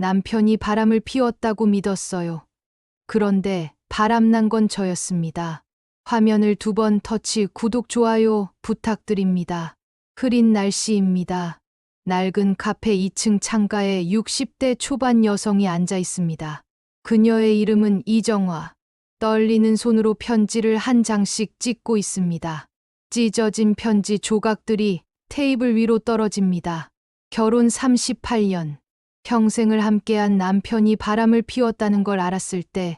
남편이 바람을 피웠다고 믿었어요. 그런데 바람난 건 저였습니다. 화면을 2번 터치 구독 좋아요 부탁드립니다. 흐린 날씨입니다. 낡은 카페 2층 창가에 60대 초반 여성이 앉아 있습니다. 그녀의 이름은 이정화. 떨리는 손으로 편지를 한 장씩 찍고 있습니다. 찢어진 편지 조각들이 테이블 위로 떨어집니다. 결혼 38년. 평생을 함께한 남편이 바람을 피웠다는 걸 알았을 때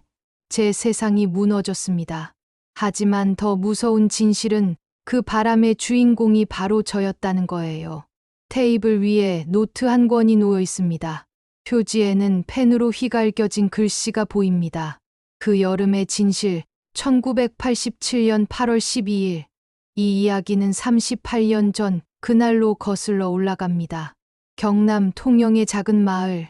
제 세상이 무너졌습니다. 하지만 더 무서운 진실은 그 바람의 주인공이 바로 저였다는 거예요. 테이블 위에 노트 한 권이 놓여 있습니다. 표지에는 펜으로 휘갈겨진 글씨가 보입니다. 그 여름의 진실, 1987년 8월 12일. 이 이야기는 38년 전 그날로 거슬러 올라갑니다. 경남 통영의 작은 마을.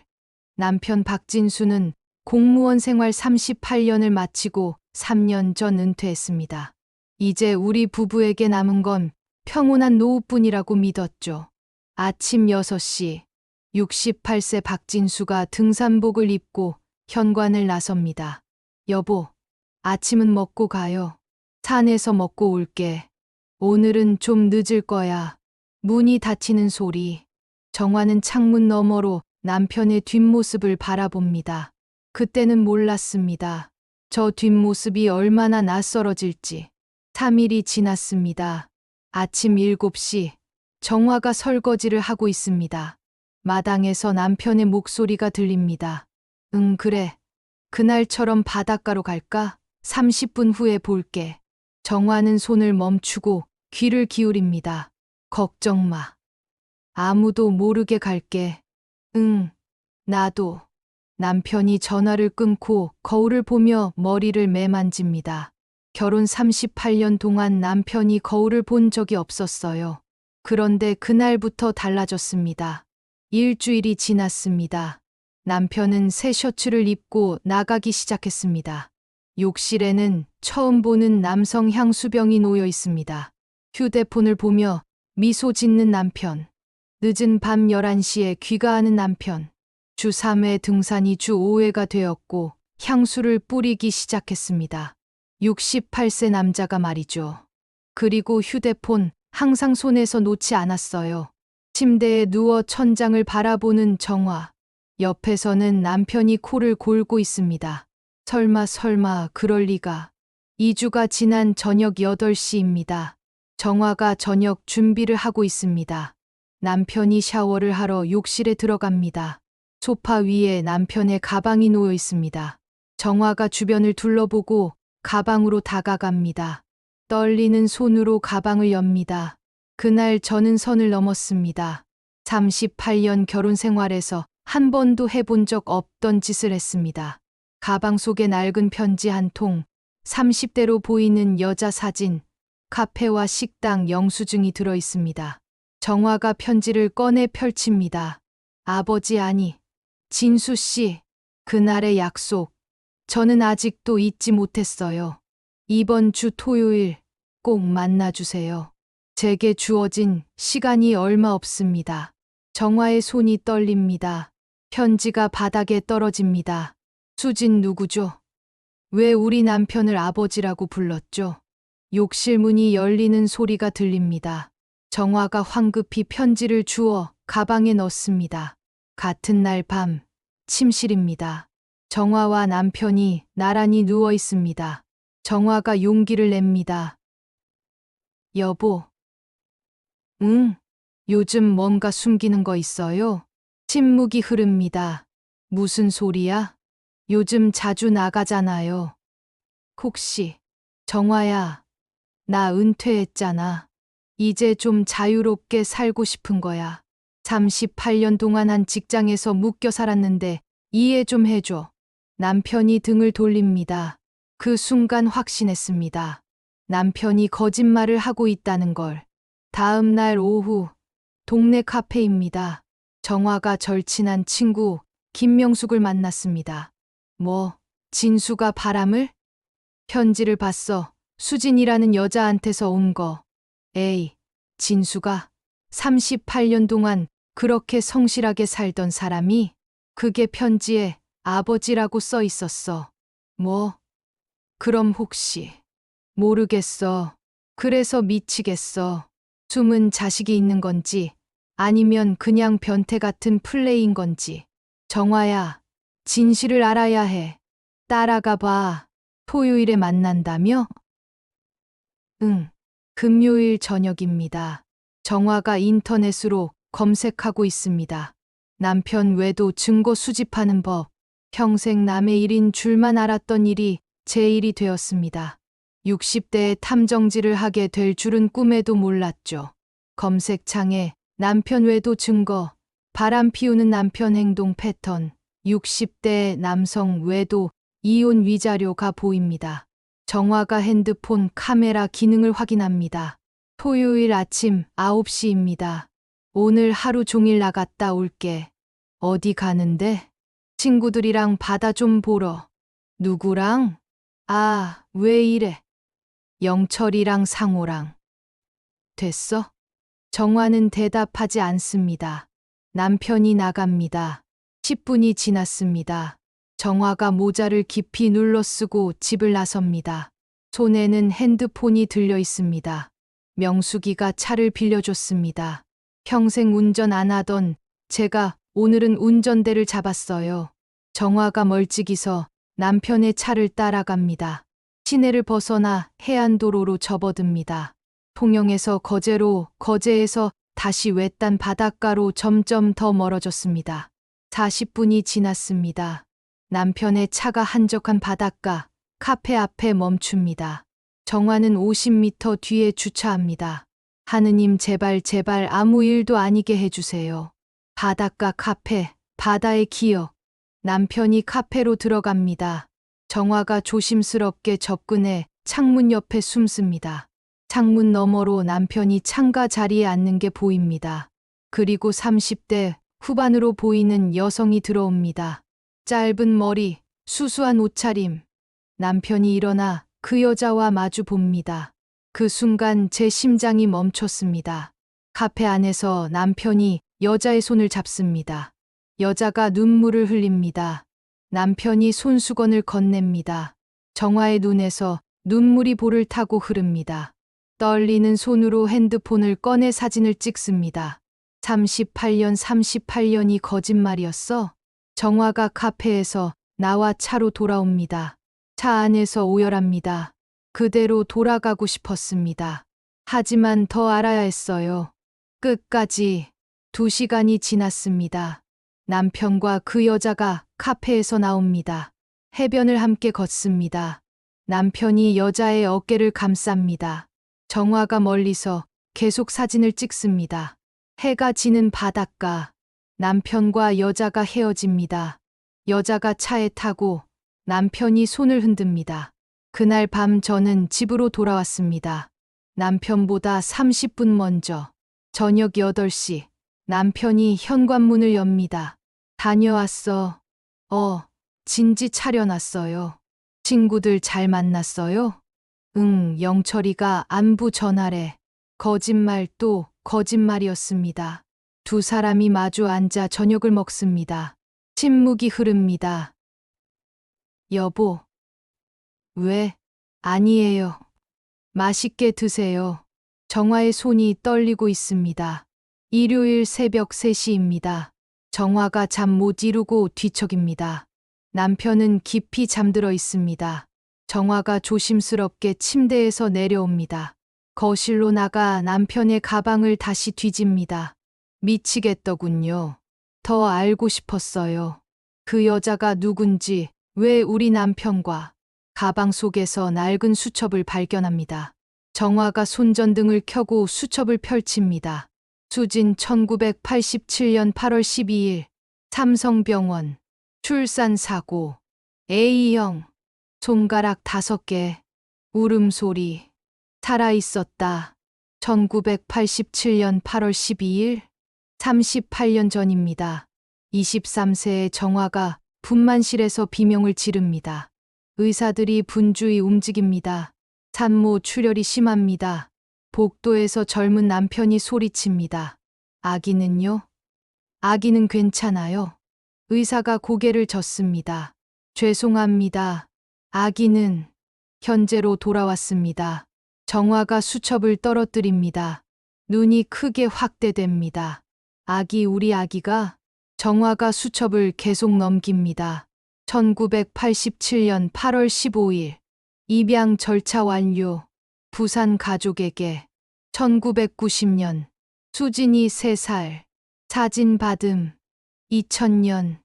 남편 박진수는 공무원 생활 38년을 마치고 3년 전 은퇴했습니다. 이제 우리 부부에게 남은 건 평온한 노후뿐이라고 믿었죠. 아침 6시, 68세 박진수가 등산복을 입고 현관을 나섭니다. 여보, 아침은 먹고 가요. 산에서 먹고 올게. 오늘은 좀 늦을 거야. 문이 닫히는 소리. 정화는 창문 너머로 남편의 뒷모습을 바라봅니다. 그때는 몰랐습니다. 저 뒷모습이 얼마나 낯설어질지. 3일이 지났습니다. 아침 7시, 정화가 설거지를 하고 있습니다. 마당에서 남편의 목소리가 들립니다. 응, 그래. 그날처럼 바닷가로 갈까? 30분 후에 볼게. 정화는 손을 멈추고 귀를 기울입니다. 걱정 마. 아무도 모르게 갈게. 응, 나도. 남편이 전화를 끊고 거울을 보며 머리를 매만집니다. 결혼 38년 동안 남편이 거울을 본 적이 없었어요. 그런데 그날부터 달라졌습니다. 일주일이 지났습니다. 남편은 새 셔츠를 입고 나가기 시작했습니다. 욕실에는 처음 보는 남성 향수병이 놓여 있습니다. 휴대폰을 보며 미소 짓는 남편. 늦은 밤 11시에 귀가하는 남편. 주 3회 등산이 주 5회가 되었고 향수를 뿌리기 시작했습니다. 68세 남자가 말이죠. 그리고 휴대폰 항상 손에서 놓지 않았어요. 침대에 누워 천장을 바라보는 정화. 옆에서는 남편이 코를 골고 있습니다. 설마 그럴 리가. 2주가 지난 저녁 8시입니다. 정화가 저녁 준비를 하고 있습니다. 남편이 샤워를 하러 욕실에 들어갑니다. 소파 위에 남편의 가방이 놓여 있습니다. 정화가 주변을 둘러보고 가방으로 다가갑니다. 떨리는 손으로 가방을 엽니다. 그날 저는 선을 넘었습니다. 38년 결혼 생활에서 한 번도 해본 적 없던 짓을 했습니다. 가방 속에 낡은 편지 한 통, 30대로 보이는 여자 사진, 카페와 식당 영수증이 들어 있습니다. 정화가 편지를 꺼내 펼칩니다. 아버지 아니, 진수 씨, 그날의 약속. 저는 아직도 잊지 못했어요. 이번 주 토요일 꼭 만나주세요. 제게 주어진 시간이 얼마 없습니다. 정화의 손이 떨립니다. 편지가 바닥에 떨어집니다. 수진 누구죠? 왜 우리 남편을 아버지라고 불렀죠? 욕실 문이 열리는 소리가 들립니다. 정화가 황급히 편지를 주워 가방에 넣습니다. 같은 날 밤, 침실입니다. 정화와 남편이 나란히 누워 있습니다. 정화가 용기를 냅니다. 여보. 응, 요즘 뭔가 숨기는 거 있어요? 침묵이 흐릅니다. 무슨 소리야? 요즘 자주 나가잖아요. 혹시, 정화야, 나 은퇴했잖아. 이제 좀 자유롭게 살고 싶은 거야. 38년 동안 한 직장에서 묶여 살았는데 이해 좀 해줘. 남편이 등을 돌립니다. 그 순간 확신했습니다. 남편이 거짓말을 하고 있다는 걸. 다음 날 오후, 동네 카페입니다. 정화가 절친한 친구 김명숙을 만났습니다. 뭐, 진수가 바람을? 편지를 봤어. 수진이라는 여자한테서 온 거. 에이, 진수가 38년 동안 그렇게 성실하게 살던 사람이? 그게 편지에 아버지라고 써 있었어. 뭐? 그럼 혹시. 모르겠어. 그래서 미치겠어. 숨은 자식이 있는 건지 아니면 그냥 변태 같은 플레이인 건지. 정화야, 진실을 알아야 해. 따라가 봐. 토요일에 만난다며? 응. 금요일 저녁입니다. 정화가 인터넷으로 검색하고 있습니다. 남편 외도 증거 수집하는 법. 평생 남의 일인 줄만 알았던 일이 제 일이 되었습니다. 60대에 탐정질을 하게 될 줄은 꿈에도 몰랐죠. 검색창에 남편 외도 증거, 바람 피우는 남편 행동 패턴, 60대 남성 외도 이혼 위자료가 보입니다. 정화가 핸드폰 카메라 기능을 확인합니다. 토요일 아침 9시입니다. 오늘 하루 종일 나갔다 올게. 어디 가는데? 친구들이랑 바다 좀 보러. 누구랑? 아, 왜 이래? 영철이랑 상호랑. 됐어? 정화는 대답하지 않습니다. 남편이 나갑니다. 10분이 지났습니다. 정화가 모자를 깊이 눌러 쓰고 집을 나섭니다. 손에는 핸드폰이 들려 있습니다. 명숙이가 차를 빌려줬습니다. 평생 운전 안 하던 제가 오늘은 운전대를 잡았어요. 정화가 멀찍이서 남편의 차를 따라갑니다. 시내를 벗어나 해안도로로 접어듭니다. 통영에서 거제로, 거제에서 다시 외딴 바닷가로 점점 더 멀어졌습니다. 40분이 지났습니다. 남편의 차가 한적한 바닷가, 카페 앞에 멈춥니다. 정화는 50m 뒤에 주차합니다. 하느님 제발 제발 아무 일도 아니게 해주세요. 바닷가 카페, 바다의 기억. 남편이 카페로 들어갑니다. 정화가 조심스럽게 접근해 창문 옆에 숨습니다. 창문 너머로 남편이 창가 자리에 앉는 게 보입니다. 그리고 30대 후반으로 보이는 여성이 들어옵니다. 짧은 머리, 수수한 옷차림. 남편이 일어나 그 여자와 마주 봅니다. 그 순간 제 심장이 멈췄습니다. 카페 안에서 남편이 여자의 손을 잡습니다. 여자가 눈물을 흘립니다. 남편이 손수건을 건넵니다. 정화의 눈에서 눈물이 볼을 타고 흐릅니다. 떨리는 손으로 핸드폰을 꺼내 사진을 찍습니다. 38년이 거짓말이었어? 정화가 카페에서 나와 차로 돌아옵니다. 차 안에서 오열합니다. 그대로 돌아가고 싶었습니다. 하지만 더 알아야 했어요. 끝까지 2시간이 지났습니다. 남편과 그 여자가 카페에서 나옵니다. 해변을 함께 걷습니다. 남편이 여자의 어깨를 감쌉니다. 정화가 멀리서 계속 사진을 찍습니다. 해가 지는 바닷가. 남편과 여자가 헤어집니다. 여자가 차에 타고 남편이 손을 흔듭니다. 그날 밤 저는 집으로 돌아왔습니다. 남편보다 30분 먼저. 저녁 8시. 남편이 현관문을 엽니다. 다녀왔어. 진지 차려놨어요. 친구들 잘 만났어요? 응, 영철이가 안부 전하래. 거짓말 또 거짓말이었습니다. 두 사람이 마주 앉아 저녁을 먹습니다. 침묵이 흐릅니다. 여보. 왜? 아니에요. 맛있게 드세요. 정화의 손이 떨리고 있습니다. 일요일 새벽 3시입니다. 정화가 잠 못 이루고 뒤척입니다. 남편은 깊이 잠들어 있습니다. 정화가 조심스럽게 침대에서 내려옵니다. 거실로 나가 남편의 가방을 다시 뒤집니다. 미치겠더군요. 더 알고 싶었어요. 그 여자가 누군지, 왜 우리 남편과. 가방 속에서 낡은 수첩을 발견합니다. 정화가 손전등을 켜고 수첩을 펼칩니다. 수진 1987년 8월 12일 삼성병원 출산사고 A형 손가락 5개 울음소리 살아있었다. 1987년 8월 12일 38년 전입니다. 23세의 정화가 분만실에서 비명을 지릅니다. 의사들이 분주히 움직입니다. 산모 출혈이 심합니다. 복도에서 젊은 남편이 소리칩니다. 아기는요? 아기는 괜찮아요. 의사가 고개를 젓습니다. 죄송합니다. 아기는 현재로 돌아왔습니다. 정화가 수첩을 떨어뜨립니다. 눈이 크게 확대됩니다. 우리 아기가. 정화가 수첩을 계속 넘깁니다. 1987년 8월 15일. 입양 절차 완료. 부산 가족에게. 1990년. 수진이 3살. 사진 받음. 2000년.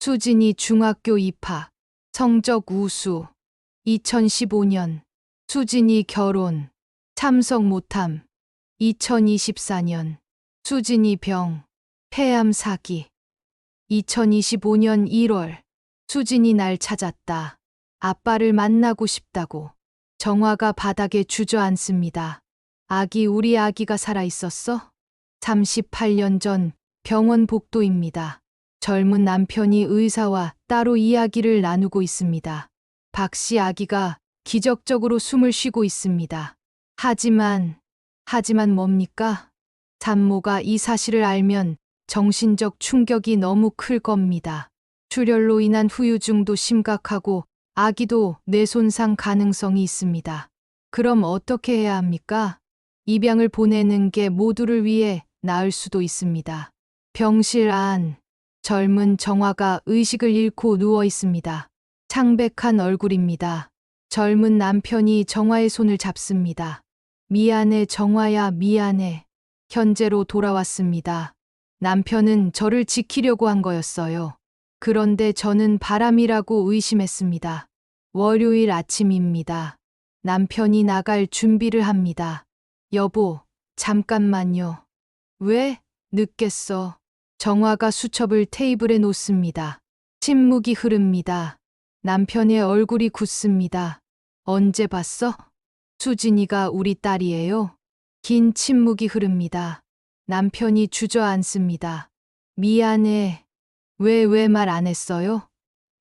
수진이 중학교 입학. 성적 우수. 2015년. 수진이 결혼. 참석 못함. 2024년. 수진이 병. 폐암 사기. 2025년 1월. 수진이 날 찾았다. 아빠를 만나고 싶다고. 정화가 바닥에 주저앉습니다. 우리 아기가 살아있었어? 38년 전 병원 복도입니다. 젊은 남편이 의사와 따로 이야기를 나누고 있습니다. 박 씨 아기가 기적적으로 숨을 쉬고 있습니다. 하지만 뭡니까? 산모가 이 사실을 알면 정신적 충격이 너무 클 겁니다. 출혈로 인한 후유증도 심각하고 아기도 뇌손상 가능성이 있습니다. 그럼 어떻게 해야 합니까? 입양을 보내는 게 모두를 위해 나을 수도 있습니다. 병실 안. 젊은 정화가 의식을 잃고 누워 있습니다. 창백한 얼굴입니다. 젊은 남편이 정화의 손을 잡습니다. 미안해, 정화야, 미안해. 현재로 돌아왔습니다. 남편은 저를 지키려고 한 거였어요. 그런데 저는 바람이라고 의심했습니다. 월요일 아침입니다. 남편이 나갈 준비를 합니다. 여보, 잠깐만요. 왜? 늦겠어. 정화가 수첩을 테이블에 놓습니다. 침묵이 흐릅니다. 남편의 얼굴이 굳습니다. 언제 봤어? 수진이가 우리 딸이에요. 긴 침묵이 흐릅니다. 남편이 주저앉습니다. 미안해. 왜 말 안 했어요?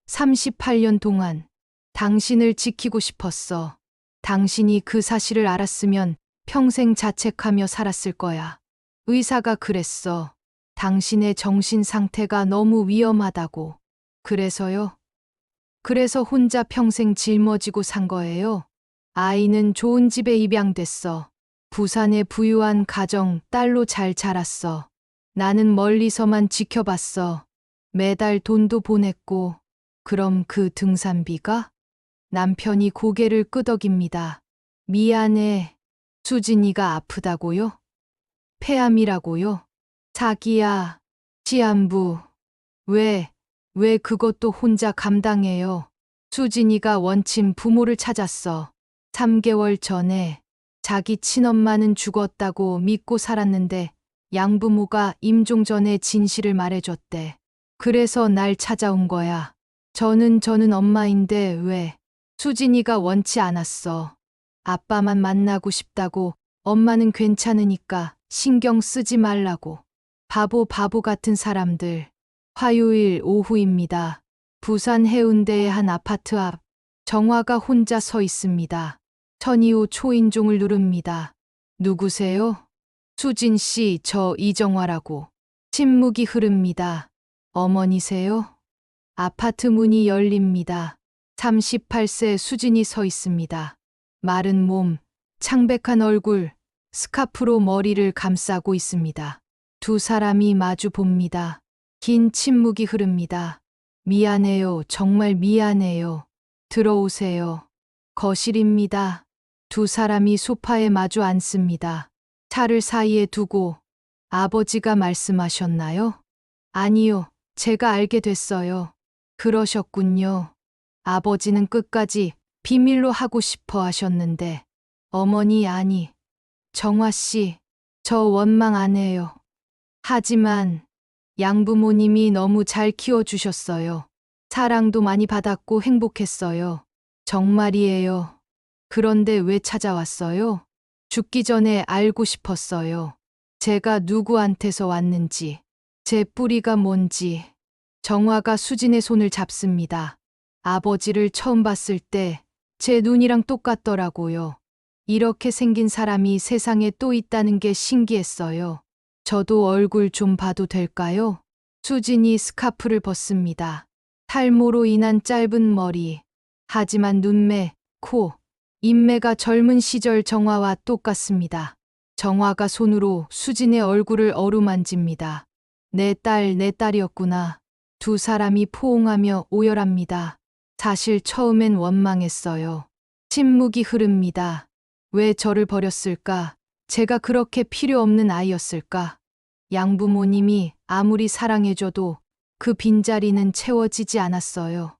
38년 동안 당신을 지키고 싶었어. 당신이 그 사실을 알았으면 평생 자책하며 살았을 거야. 의사가 그랬어. 당신의 정신 상태가 너무 위험하다고. 그래서요? 그래서 혼자 평생 짊어지고 산 거예요. 아이는 좋은 집에 입양됐어. 부산의 부유한 가정 딸로 잘 자랐어. 나는 멀리서만 지켜봤어. 매달 돈도 보냈고. 그럼 그 등산비가? 남편이 고개를 끄덕입니다. 미안해. 수진이가 아프다고요? 폐암이라고요? 자기야, 시한부. 왜 그것도 혼자 감당해요? 수진이가 원친 부모를 찾았어. 3개월 전에 자기 친엄마는 죽었다고 믿고 살았는데 양부모가 임종 전에 진실을 말해줬대. 그래서 날 찾아온 거야. 저는 엄마인데 왜? 수진이가 원치 않았어. 아빠만 만나고 싶다고, 엄마는 괜찮으니까 신경 쓰지 말라고. 바보 같은 사람들. 화요일 오후입니다. 부산 해운대의 한 아파트 앞. 정화가 혼자 서 있습니다. 천이후 초인종을 누릅니다. 누구세요? 수진 씨, 저 이정화라고. 침묵이 흐릅니다. 어머니세요? 아파트 문이 열립니다. 38세 수진이 서 있습니다. 마른 몸, 창백한 얼굴, 스카프로 머리를 감싸고 있습니다. 두 사람이 마주 봅니다. 긴 침묵이 흐릅니다. 미안해요. 정말 미안해요. 들어오세요. 거실입니다. 두 사람이 소파에 마주 앉습니다. 차를 사이에 두고 아버지가 말씀하셨나요? 아니요. 제가 알게 됐어요. 그러셨군요. 아버지는 끝까지 비밀로 하고 싶어 하셨는데 어머니 아니. 정화 씨, 저 원망 안 해요. 하지만 양부모님이 너무 잘 키워주셨어요. 사랑도 많이 받았고 행복했어요. 정말이에요. 그런데 왜 찾아왔어요? 죽기 전에 알고 싶었어요. 제가 누구한테서 왔는지, 제 뿌리가 뭔지. 정화가 수진의 손을 잡습니다. 아버지를 처음 봤을 때 제 눈이랑 똑같더라고요. 이렇게 생긴 사람이 세상에 또 있다는 게 신기했어요. 저도 얼굴 좀 봐도 될까요? 수진이 스카프를 벗습니다. 탈모로 인한 짧은 머리. 하지만 눈매, 코, 인매가 젊은 시절 정화와 똑같습니다. 정화가 손으로 수진의 얼굴을 어루만집니다. 내 딸이었구나. 두 사람이 포옹하며 오열합니다. 사실 처음엔 원망했어요. 침묵이 흐릅니다. 왜 저를 버렸을까? 제가 그렇게 필요 없는 아이였을까? 양부모님이 아무리 사랑해줘도 그 빈자리는 채워지지 않았어요.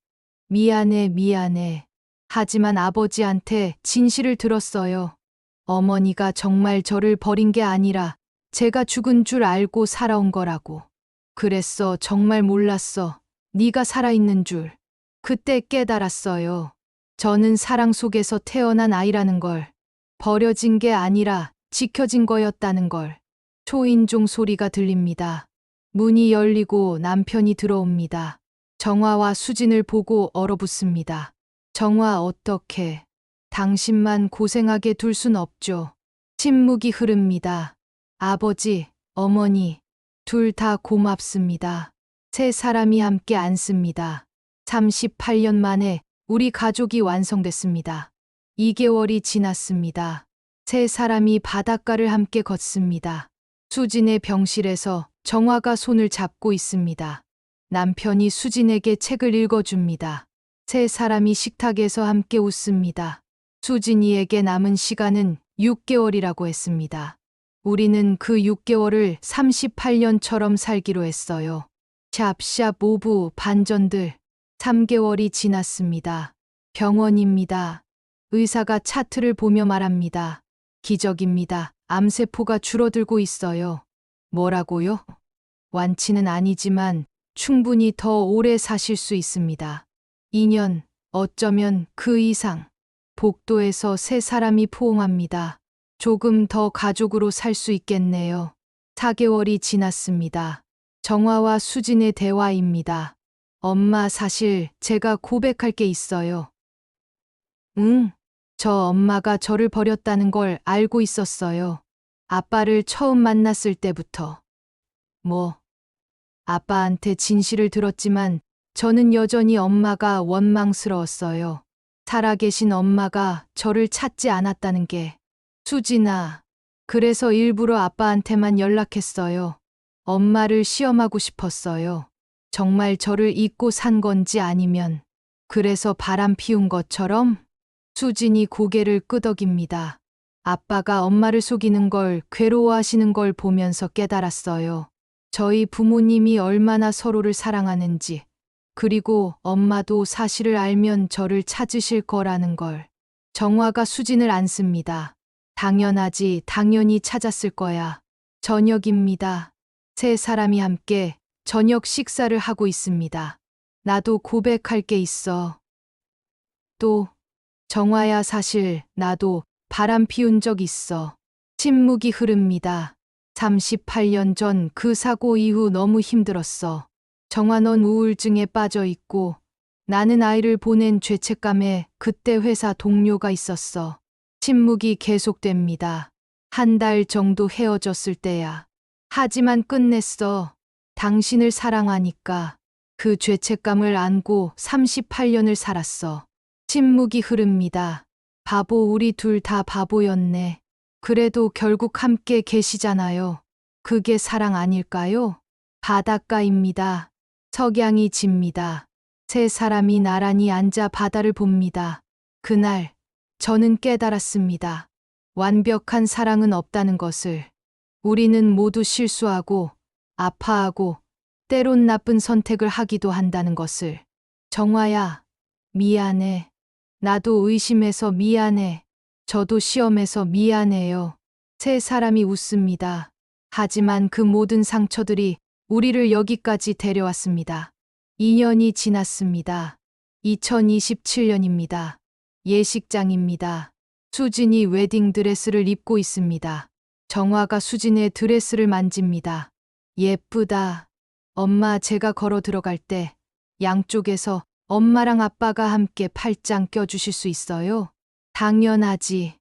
미안해. 하지만 아버지한테 진실을 들었어요. 어머니가 정말 저를 버린 게 아니라 제가 죽은 줄 알고 살아온 거라고. 그랬어. 정말 몰랐어. 네가 살아있는 줄. 그때 깨달았어요. 저는 사랑 속에서 태어난 아이라는 걸. 버려진 게 아니라 지켜진 거였다는 걸. 초인종 소리가 들립니다. 문이 열리고 남편이 들어옵니다. 정화와 수진을 보고 얼어붙습니다. 정화 어떻게? 당신만 고생하게 둘 순 없죠. 침묵이 흐릅니다. 아버지, 어머니, 둘 다 고맙습니다. 세 사람이 함께 앉습니다. 38년 만에 우리 가족이 완성됐습니다. 2개월이 지났습니다. 세 사람이 바닷가를 함께 걷습니다. 수진의 병실에서 정화가 손을 잡고 있습니다. 남편이 수진에게 책을 읽어줍니다. 세 사람이 식탁에서 함께 웃습니다. 수진이에게 남은 시간은 6개월이라고 했습니다. 우리는 그 6개월을 38년처럼 살기로 했어요. 샵샵 오브 반전들. 3개월이 지났습니다. 병원입니다. 의사가 차트를 보며 말합니다. 기적입니다. 암세포가 줄어들고 있어요. 뭐라고요? 완치는 아니지만 충분히 더 오래 사실 수 있습니다. 2년, 어쩌면 그 이상. 복도에서 세 사람이 포옹합니다. 조금 더 가족으로 살 수 있겠네요. 4개월이 지났습니다. 정화와 수진의 대화입니다. 엄마, 사실 제가 고백할 게 있어요. 응, 저 엄마가 저를 버렸다는 걸 알고 있었어요. 아빠를 처음 만났을 때부터. 아빠한테 진실을 들었지만 저는 여전히 엄마가 원망스러웠어요. 살아계신 엄마가 저를 찾지 않았다는 게. 수진아, 그래서 일부러 아빠한테만 연락했어요. 엄마를 시험하고 싶었어요. 정말 저를 잊고 산 건지 아니면 그래서 바람 피운 것처럼. 수진이 고개를 끄덕입니다. 아빠가 엄마를 속이는 걸 괴로워하시는 걸 보면서 깨달았어요. 저희 부모님이 얼마나 서로를 사랑하는지, 그리고 엄마도 사실을 알면 저를 찾으실 거라는 걸. 정화가 수진을 안습니다. 당연하지, 당연히 찾았을 거야. 저녁입니다. 세 사람이 함께 저녁 식사를 하고 있습니다. 나도 고백할 게 있어. 또, 정화야, 사실 나도 바람 피운 적 있어. 침묵이 흐릅니다. 38년 전 그 사고 이후 너무 힘들었어. 정화, 넌 우울증에 빠져 있고 나는 아이를 보낸 죄책감에 그때 회사 동료가 있었어. 침묵이 계속됩니다. 1달 정도 헤어졌을 때야. 하지만 끝냈어. 당신을 사랑하니까. 그 죄책감을 안고 38년을 살았어. 침묵이 흐릅니다. 바보, 우리 둘 다 바보였네. 그래도 결국 함께 계시잖아요. 그게 사랑 아닐까요? 바닷가입니다. 석양이 집니다. 세 사람이 나란히 앉아 바다를 봅니다. 그날 저는 깨달았습니다. 완벽한 사랑은 없다는 것을. 우리는 모두 실수하고 아파하고 때론 나쁜 선택을 하기도 한다는 것을. 정화야, 미안해. 나도 의심해서 미안해. 저도 시험해서 미안해요. 세 사람이 웃습니다. 하지만 그 모든 상처들이 우리를 여기까지 데려왔습니다. 2년이 지났습니다. 2027년입니다. 예식장입니다. 수진이 웨딩드레스를 입고 있습니다. 정화가 수진의 드레스를 만집니다. 예쁘다. 엄마, 제가 걸어 들어갈 때 양쪽에서 엄마랑 아빠가 함께 팔짱 껴주실 수 있어요? 당연하지.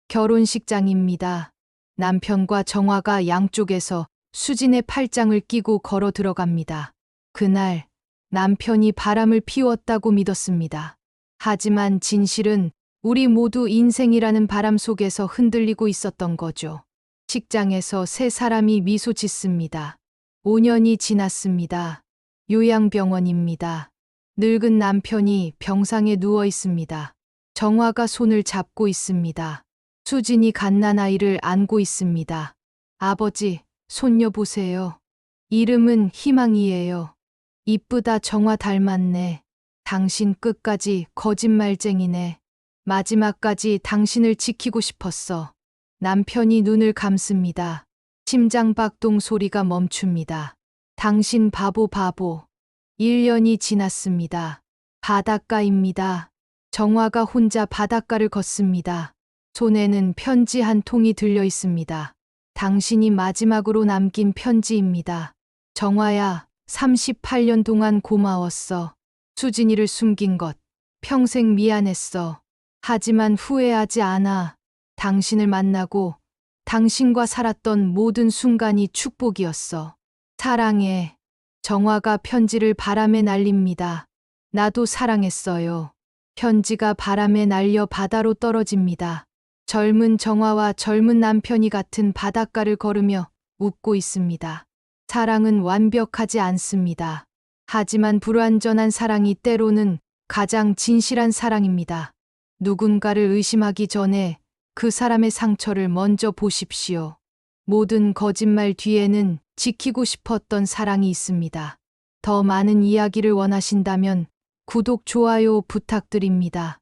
결혼식장입니다. 남편과 정화가 양쪽에서 수진의 팔짱을 끼고 걸어 들어갑니다. 그날 남편이 바람을 피웠다고 믿었습니다. 하지만 진실은 우리 모두 인생이라는 바람 속에서 흔들리고 있었던 거죠. 직장에서 세 사람이 미소 짓습니다. 5년이 지났습니다. 요양병원입니다. 늙은 남편이 병상에 누워 있습니다. 정화가 손을 잡고 있습니다. 수진이 갓난아이를 안고 있습니다. 아버지, 손녀 보세요. 이름은 희망이에요. 이쁘다 정화 닮았네. 당신 끝까지 거짓말쟁이네. 마지막까지 당신을 지키고 싶었어. 남편이 눈을 감습니다. 심장박동 소리가 멈춥니다. 당신 바보. 1년이 지났습니다. 바닷가입니다. 정화가 혼자 바닷가를 걷습니다. 손에는 편지 한 통이 들려 있습니다. 당신이 마지막으로 남긴 편지입니다. 정화야, 38년 동안 고마웠어. 수진이를 숨긴 것, 평생 미안했어. 하지만 후회하지 않아. 당신을 만나고 당신과 살았던 모든 순간이 축복이었어. 사랑해. 정화가 편지를 바람에 날립니다. 나도 사랑했어요. 편지가 바람에 날려 바다로 떨어집니다. 젊은 정화와 젊은 남편이 같은 바닷가를 걸으며 웃고 있습니다. 사랑은 완벽하지 않습니다. 하지만 불완전한 사랑이 때로는 가장 진실한 사랑입니다. 누군가를 의심하기 전에 그 사람의 상처를 먼저 보십시오. 모든 거짓말 뒤에는 지키고 싶었던 사랑이 있습니다. 더 많은 이야기를 원하신다면 구독, 좋아요 부탁드립니다.